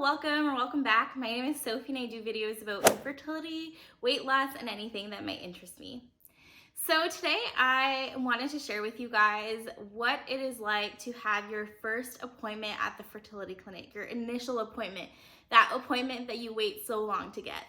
welcome or welcome back. My name is Sophie and I do videos about infertility, weight loss, and anything that might interest me. So today I wanted to share with you guys what it is like to have your first appointment at the fertility clinic, your initial appointment, that appointment that you wait so long to get.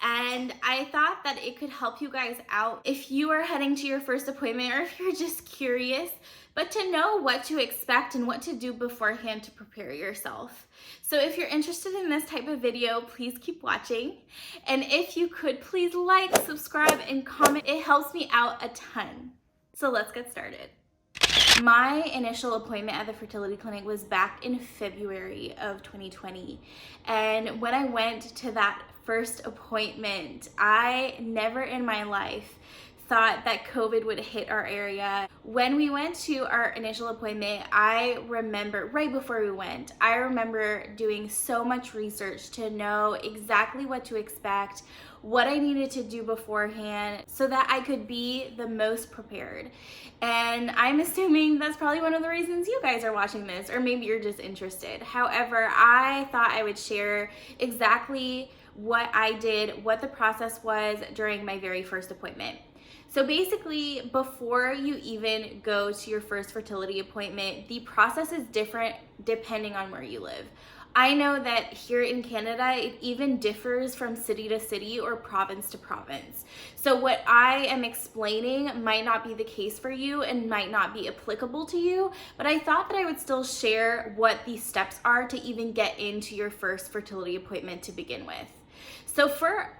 And I thought that it could help you guys out if you are heading to your first appointment or if you're just curious, but to know what to expect and what to do beforehand to prepare yourself. So if you're interested in this type of video, please keep watching. And if you could, please like, subscribe, and comment. It helps me out a ton. So let's get started. My initial appointment at the fertility clinic was back in February of 2020. And when I went to that first appointment, I never in my life thought that COVID would hit our area. When we went to our initial appointment, I remember right before we went, I remember doing so much research to know exactly what to expect, what I needed to do beforehand so that I could be the most prepared. And I'm assuming that's probably one of the reasons you guys are watching this, or maybe you're just interested. However, I thought I would share exactly what I did, what the process was during my very first appointment. So basically, before you even go to your first fertility appointment, the process is different depending on where you live. I know that here in Canada, it even differs from city to city or province to province. So what I am explaining might not be the case for you and might not be applicable to you, but I thought that I would still share what the steps are to even get into your first fertility appointment to begin with. So for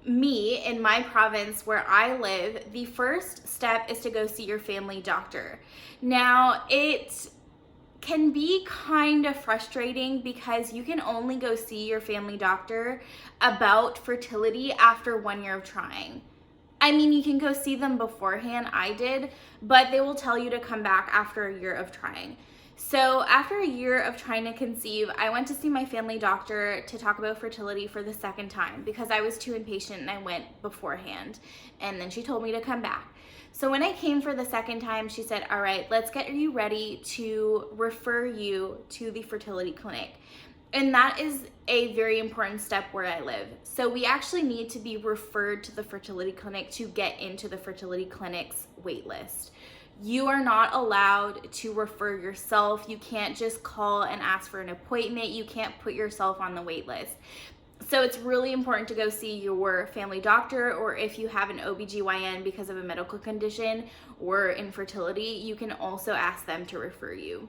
me, in my province where I live, the first step is to go see your family doctor. Now, it can be kind of frustrating because you can only go see your family doctor about fertility after 1 year of trying. I mean, you can go see them beforehand, I did, but they will tell you to come back after a year of trying. So after a year of trying to conceive, I went to see my family doctor to talk about fertility for the second time because I was too impatient and I went beforehand. And then she told me to come back. So when I came for the second time, she said, all right, let's get you ready to refer you to the fertility clinic. And that is a very important step where I live. So we actually need to be referred to the fertility clinic to get into the fertility clinic's wait list. You are not allowed to refer yourself. You can't just call and ask for an appointment. You can't put yourself on the wait list. So it's really important to go see your family doctor, or if you have an OBGYN because of a medical condition or infertility, you can also ask them to refer you.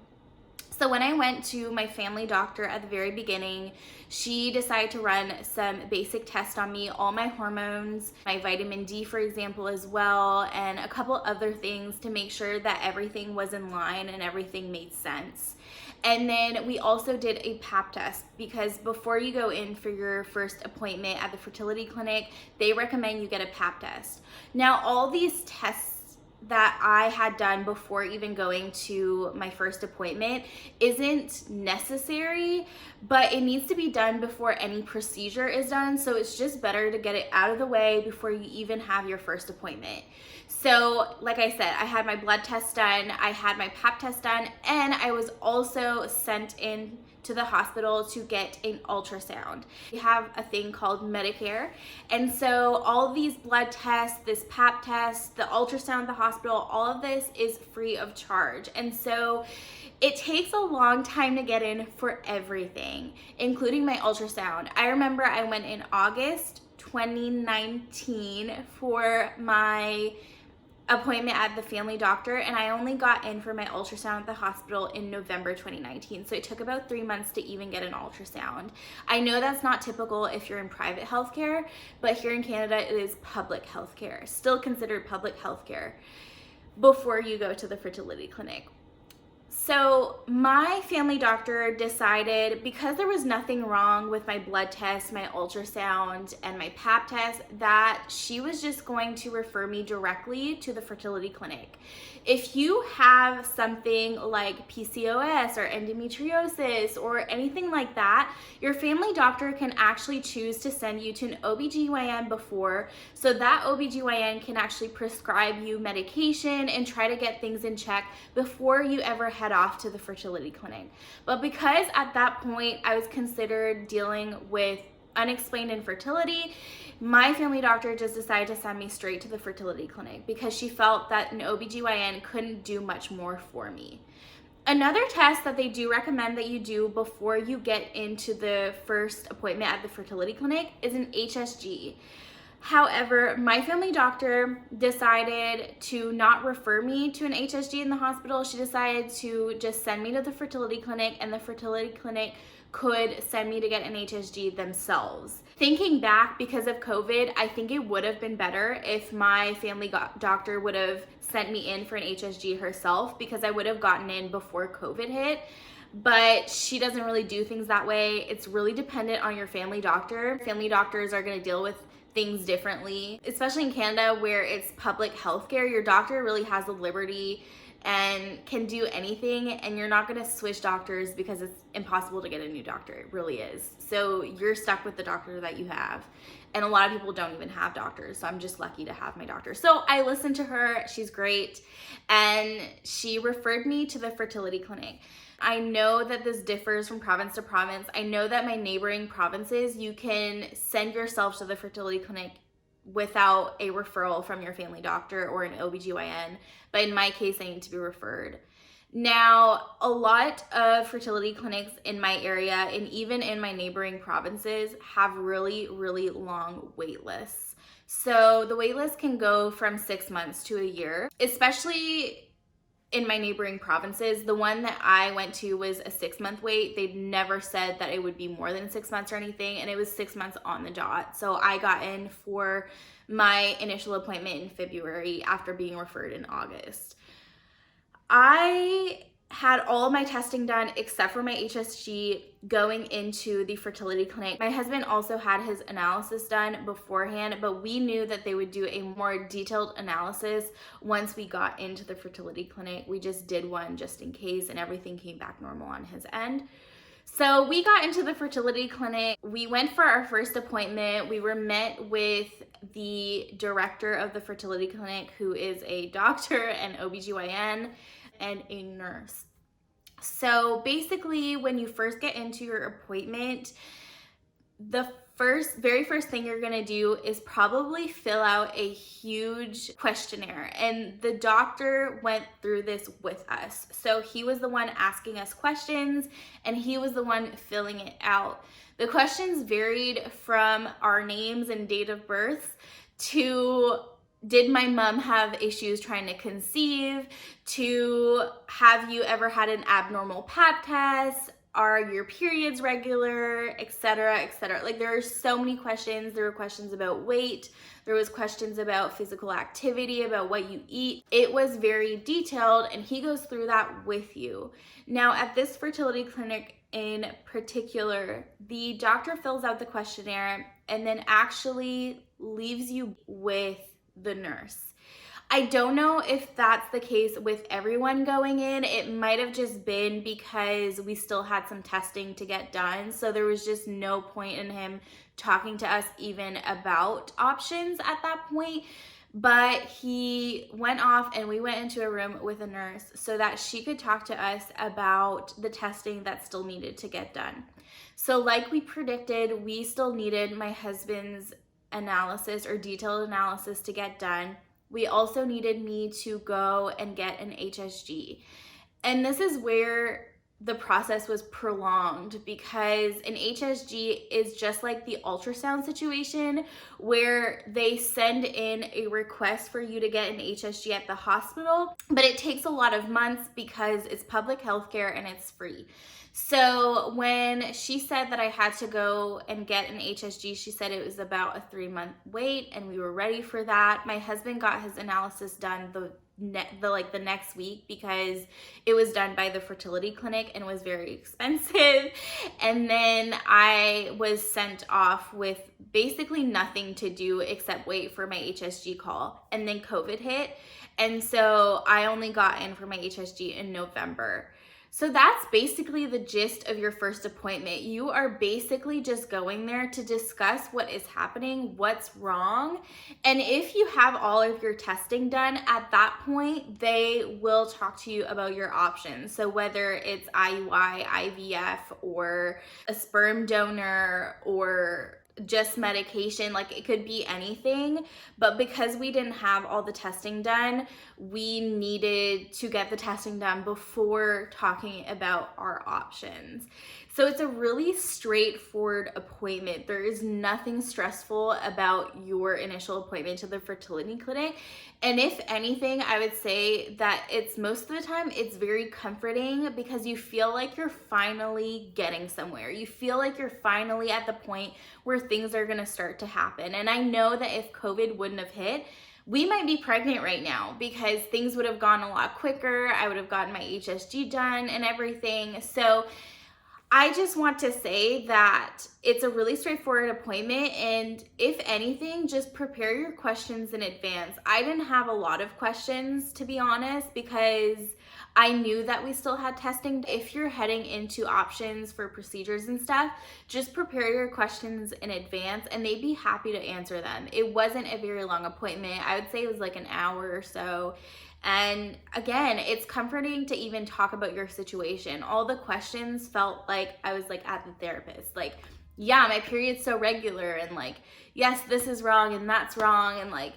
So when I went to my family doctor at the very beginning, she decided to run some basic tests on me, all my hormones, my vitamin D, for example, as well, and a couple other things to make sure that everything was in line and everything made sense. And then we also did a Pap test because before you go in for your first appointment at the fertility clinic, they recommend you get a Pap test. Now, all these tests that I had done before even going to my first appointment isn't necessary, but it needs to be done before any procedure is done. So it's just better to get it out of the way before you even have your first appointment. So like I said, I had my blood test done, I had my Pap test done, and I was also sent in to the hospital to get an ultrasound. We have a thing called Medicare, and so all these blood tests, this Pap test, the ultrasound at the hospital, all of this is free of charge. And so it takes a long time to get in for everything, including my ultrasound. I remember I went in August 2019 for my appointment at the family doctor, and I only got in for my ultrasound at the hospital in November 2019. So it took about 3 months to even get an ultrasound. I know that's not typical if you're in private healthcare, but here in Canada it is public healthcare, still considered public healthcare before you go to the fertility clinic. So my family doctor decided, because there was nothing wrong with my blood test, my ultrasound, and my Pap test, that she was just going to refer me directly to the fertility clinic. If you have something like PCOS or endometriosis or anything like that, your family doctor can actually choose to send you to an OBGYN before, so that OBGYN can actually prescribe you medication and try to get things in check before you ever head off to the fertility clinic. But because at that point I was considered dealing with unexplained infertility, my family doctor just decided to send me straight to the fertility clinic because she felt that an OBGYN couldn't do much more for me. Another test that they do recommend that you do before you get into the first appointment at the fertility clinic is an HSG. However, my family doctor decided to not refer me to an HSG in the hospital. She decided to just send me to the fertility clinic, and the fertility clinic could send me to get an HSG themselves. Thinking back, because of COVID, I think it would have been better if my family doctor would have sent me in for an HSG herself, because I would have gotten in before COVID hit. But she doesn't really do things that way. It's really dependent on your family doctor. Family doctors are going to deal with things differently, especially in Canada where it's public healthcare. Your doctor really has the liberty and can do anything, and you're not going to switch doctors because it's impossible to get a new doctor. It really is. So you're stuck with the doctor that you have, and a lot of people don't even have doctors, so I'm just lucky to have my doctor. So I listened to her. She's great, and she referred me to the fertility clinic. I know that this differs from province to province. I know that my neighboring provinces, you can send yourself to the fertility clinic without a referral from your family doctor or an OBGYN, but in my case, I need to be referred. Now, a lot of fertility clinics in my area and even in my neighboring provinces have really, really long wait lists. So the wait list can go from 6 months to a year, especially in my neighboring provinces. The one that I went to was a 6-month wait. They never said that it would be more than 6 months or anything, and it was 6 months on the dot. So I got in for my initial appointment in February after being referred in August. I had all of my testing done except for my HSG going into the fertility clinic. My husband also had his analysis done beforehand, but we knew that they would do a more detailed analysis once we got into the fertility clinic. We just did one just in case, and everything came back normal on his end. So we got into the fertility clinic. We went for our first appointment. We were met with the director of the fertility clinic, who is a doctor, an OBGYN, and a nurse. So basically, when you first get into your appointment, the very first thing you're gonna do is probably fill out a huge questionnaire. And the doctor went through this with us. So he was the one asking us questions, and he was the one filling it out. The questions varied from our names and date of birth to did my mom have issues trying to conceive, to have you ever had an abnormal Pap Test, are your periods regular, etc., etc. Like, there are so many questions. There were questions about weight. There was questions about physical activity, about what you eat. It was very detailed, and he goes through that with you. Now, at this fertility clinic in particular, the doctor fills out the questionnaire and then actually leaves you with the nurse. I don't know if that's the case with everyone going in. It might have just been because we still had some testing to get done, so there was just no point in him talking to us even about options at that point. But he went off and we went into a room with a nurse so that she could talk to us about the testing that still needed to get done. So like we predicted, we still needed my husband's analysis or detailed analysis to get done. We also needed me to go and get an HSG. And this is where the process was prolonged, because an HSG is just like the ultrasound situation where they send in a request for you to get an HSG at the hospital, but it takes a lot of months because it's public healthcare and it's free. So when she said that I had to go and get an HSG, she said it was about a 3-month wait, and we were ready for that. My husband got his analysis done the next week because it was done by the fertility clinic and was very expensive. And then I was sent off with basically nothing to do except wait for my HSG call. And then COVID hit, and so I only got in for my HSG in November. So that's basically the gist of your first appointment. You are basically just going there to discuss what is happening, what's wrong. And if you have all of your testing done, at that point, they will talk to you about your options. So whether it's IUI, IVF, or a sperm donor, or just medication, like it could be anything. But because we didn't have all the testing done, we needed to get the testing done before talking about our options. So it's a really straightforward appointment. There is nothing stressful about your initial appointment to the fertility clinic. And if anything, I would say that it's most of the time, it's very comforting because you feel like you're finally getting somewhere. You feel like you're finally at the point where things are gonna start to happen. And I know that if COVID wouldn't have hit, we might be pregnant right now because things would have gone a lot quicker. I would have gotten my HSG done and everything. So I just want to say that it's a really straightforward appointment, and if anything, just prepare your questions in advance. I didn't have a lot of questions, to be honest, because I knew that we still had testing. If you're heading into options for procedures and stuff, just prepare your questions in advance and they'd be happy to answer them. It wasn't a very long appointment. I would say it was like an hour or so. And again, it's comforting to even talk about your situation. All the questions felt like I was like at the therapist. Like, yeah, my period's so regular, and like, yes, this is wrong and that's wrong. And like,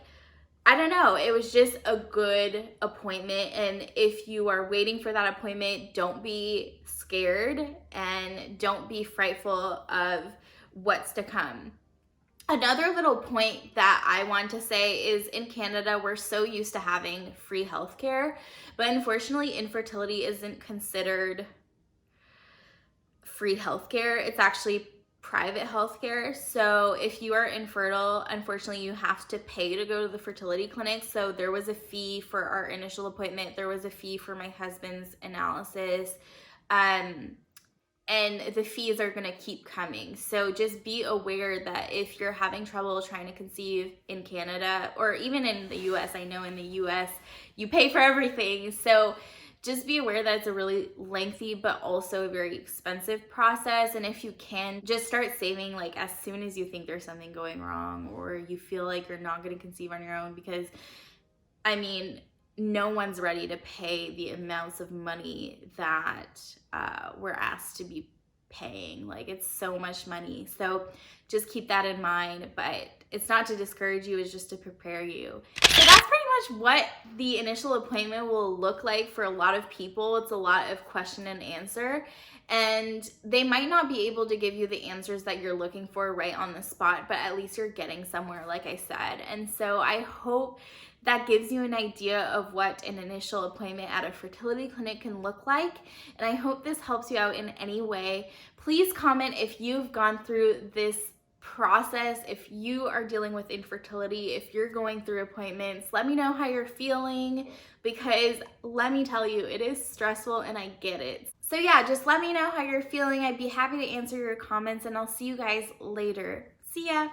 I don't know, it was just a good appointment. And if you are waiting for that appointment, don't be scared and don't be frightful of what's to come. Another little point that I want to say is in Canada, we're so used to having free healthcare, but unfortunately, infertility isn't considered free healthcare. It's actually private healthcare. So if you are infertile, unfortunately, you have to pay to go to the fertility clinic. So there was a fee for our initial appointment. There was a fee for my husband's analysis. And the fees are going to keep coming. So just be aware that if you're having trouble trying to conceive in Canada, or even in the US, I know in the US, you pay for everything. So just be aware that it's a really lengthy, but also a very expensive process. And if you can, just start saving like as soon as you think there's something going wrong, or you feel like you're not going to conceive on your own, because I mean, no one's ready to pay the amounts of money that we're asked to be paying. Like, it's so much money. So just keep that in mind. But it's not to discourage you, it's just to prepare you. So that's pretty much what the initial appointment will look like for a lot of people. It's a lot of question and answer. And they might not be able to give you the answers that you're looking for right on the spot, but at least you're getting somewhere, like I said. And so I hope that gives you an idea of what an initial appointment at a fertility clinic can look like. And I hope this helps you out in any way. Please comment if you've gone through this process, if you are dealing with infertility, if you're going through appointments. Let me know how you're feeling, because let me tell you, it is stressful and I get it. So yeah, just let me know how you're feeling. I'd be happy to answer your comments, and I'll see you guys later. See ya.